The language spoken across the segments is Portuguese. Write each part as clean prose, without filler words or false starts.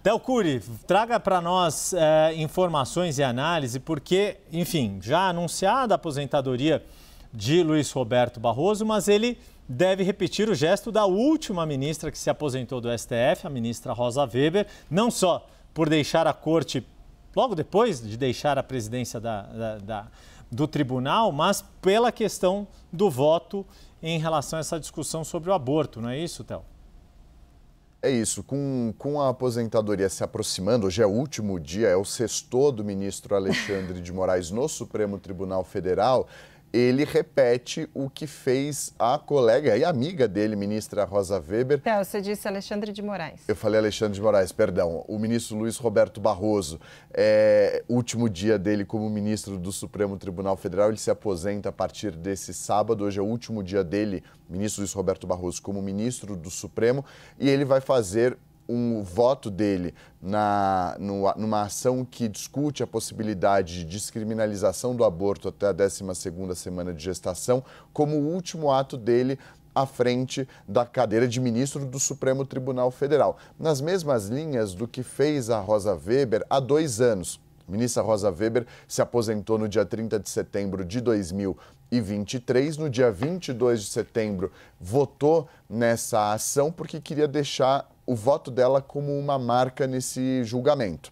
Theo Cury, traga para nós informações e análise, porque, enfim, já anunciada a aposentadoria de Luiz Roberto Barroso, mas ele deve repetir o gesto da última ministra que se aposentou do STF, a ministra Rosa Weber, não só por deixar a corte logo depois de deixar a presidência do tribunal, mas pela questão do voto em relação a essa discussão sobre o aborto, não é isso, Theo? É isso, com a aposentadoria se aproximando, hoje é o último dia, é o sexto do ministro Alexandre de Moraes no Supremo Tribunal Federal, ele repete o que fez a colega e amiga dele, ministra Rosa Weber. Theo, você disse Alexandre de Moraes. Eu falei Alexandre de Moraes, perdão. O ministro Luiz Roberto Barroso, último dia dele como ministro do Supremo Tribunal Federal, ele se aposenta a partir desse sábado. Hoje é o último dia dele, ministro Luiz Roberto Barroso, como ministro do Supremo, e ele vai fazer um voto dele numa ação que discute a possibilidade de descriminalização do aborto até a 12ª semana de gestação, como o último ato dele à frente da cadeira de ministro do Supremo Tribunal Federal. Nas mesmas linhas do que fez a Rosa Weber há 2 anos. A ministra Rosa Weber se aposentou no dia 30 de setembro de 2023. No dia 22 de setembro, votou nessa ação porque queria deixar o voto dela como uma marca nesse julgamento.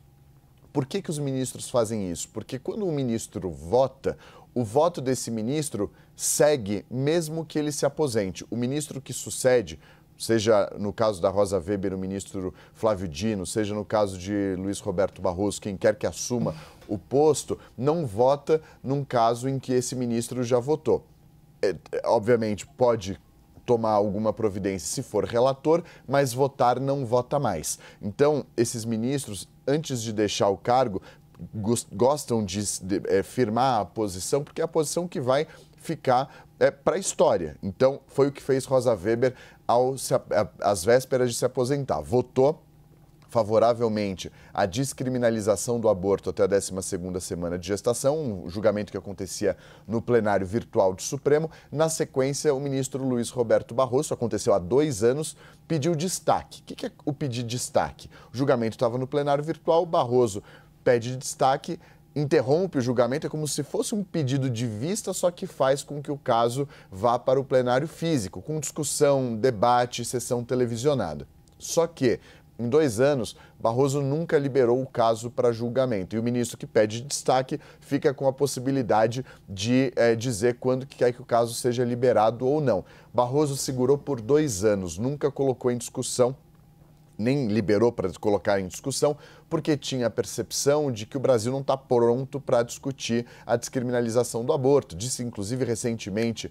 Por que os ministros fazem isso? Porque quando um ministro vota, o voto desse ministro segue mesmo que ele se aposente. O ministro que sucede, seja no caso da Rosa Weber, o ministro Flávio Dino, seja no caso de Luiz Roberto Barroso, quem quer que assuma o posto, não vota num caso em que esse ministro já votou. Obviamente, pode tomar alguma providência se for relator, mas votar não vota mais. Então, esses ministros, antes de deixar o cargo, gostam de firmar a posição, porque é a posição que vai ficar para a história. Então, foi o que fez Rosa Weber às vésperas de se aposentar. Votou favoravelmente à descriminalização do aborto até a 12ª semana de gestação, um julgamento que acontecia no plenário virtual do Supremo. Na sequência, o ministro Luiz Roberto Barroso, aconteceu há 2 anos, pediu destaque. O que é o pedir destaque? O julgamento estava no plenário virtual, Barroso pede destaque, interrompe o julgamento, é como se fosse um pedido de vista, só que faz com que o caso vá para o plenário físico, com discussão, debate, sessão televisionada. Só que em 2 anos, Barroso nunca liberou o caso para julgamento. E o ministro que pede destaque fica com a possibilidade de dizer quando que quer que o caso seja liberado ou não. Barroso segurou por 2 anos, nunca colocou em discussão, nem liberou para colocar em discussão, porque tinha a percepção de que o Brasil não está pronto para discutir a descriminalização do aborto. Disse, inclusive, recentemente,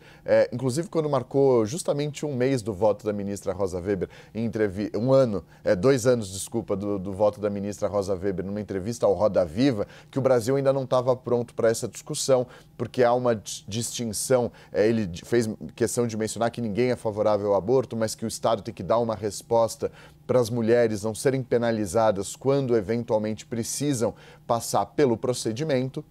inclusive quando marcou justamente 1 mês do voto da ministra Rosa Weber, em entrevista, 2 anos, desculpa, do voto da ministra Rosa Weber, numa entrevista ao Roda Viva, que o Brasil ainda não estava pronto para essa discussão, porque há uma distinção. Ele fez questão de mencionar que ninguém é favorável ao aborto, mas que o Estado tem que dar uma resposta para as mulheres não serem penalizadas quando eventualmente precisam passar pelo procedimento,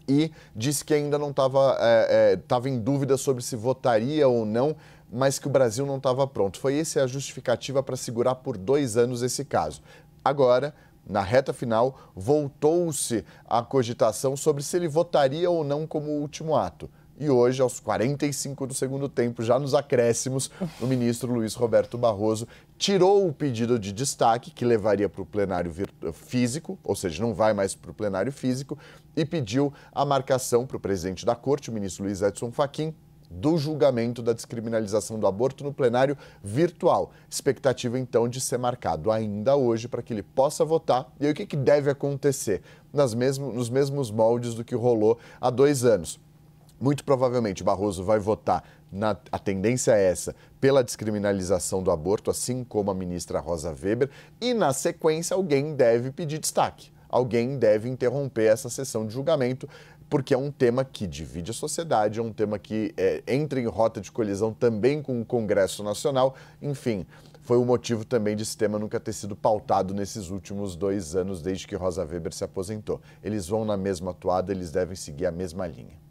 e disse que ainda não estava em dúvida sobre se votaria ou não, mas que o Brasil não estava pronto. Foi essa a justificativa para segurar por 2 anos esse caso. Agora, na reta final, voltou-se a cogitação sobre se ele votaria ou não como último ato. E hoje, aos 45 do segundo tempo, já nos acréscimos, o ministro Luiz Roberto Barroso tirou o pedido de destaque, que levaria para o plenário físico, ou seja, não vai mais para o plenário físico, e pediu a marcação para o presidente da Corte, o ministro Luiz Edson Fachin, do julgamento da descriminalização do aborto no plenário virtual. Expectativa, então, de ser marcado ainda hoje para que ele possa votar. E aí, o que deve acontecer? Nos mesmos moldes do que rolou há 2 anos. Muito provavelmente Barroso vai votar, a tendência é essa, pela descriminalização do aborto, assim como a ministra Rosa Weber, e na sequência alguém deve pedir destaque, alguém deve interromper essa sessão de julgamento, porque é um tema que divide a sociedade, é um tema que entra em rota de colisão também com o Congresso Nacional, enfim. Foi o motivo também de esse tema nunca ter sido pautado nesses últimos 2 anos, desde que Rosa Weber se aposentou. Eles vão na mesma toada, eles devem seguir a mesma linha.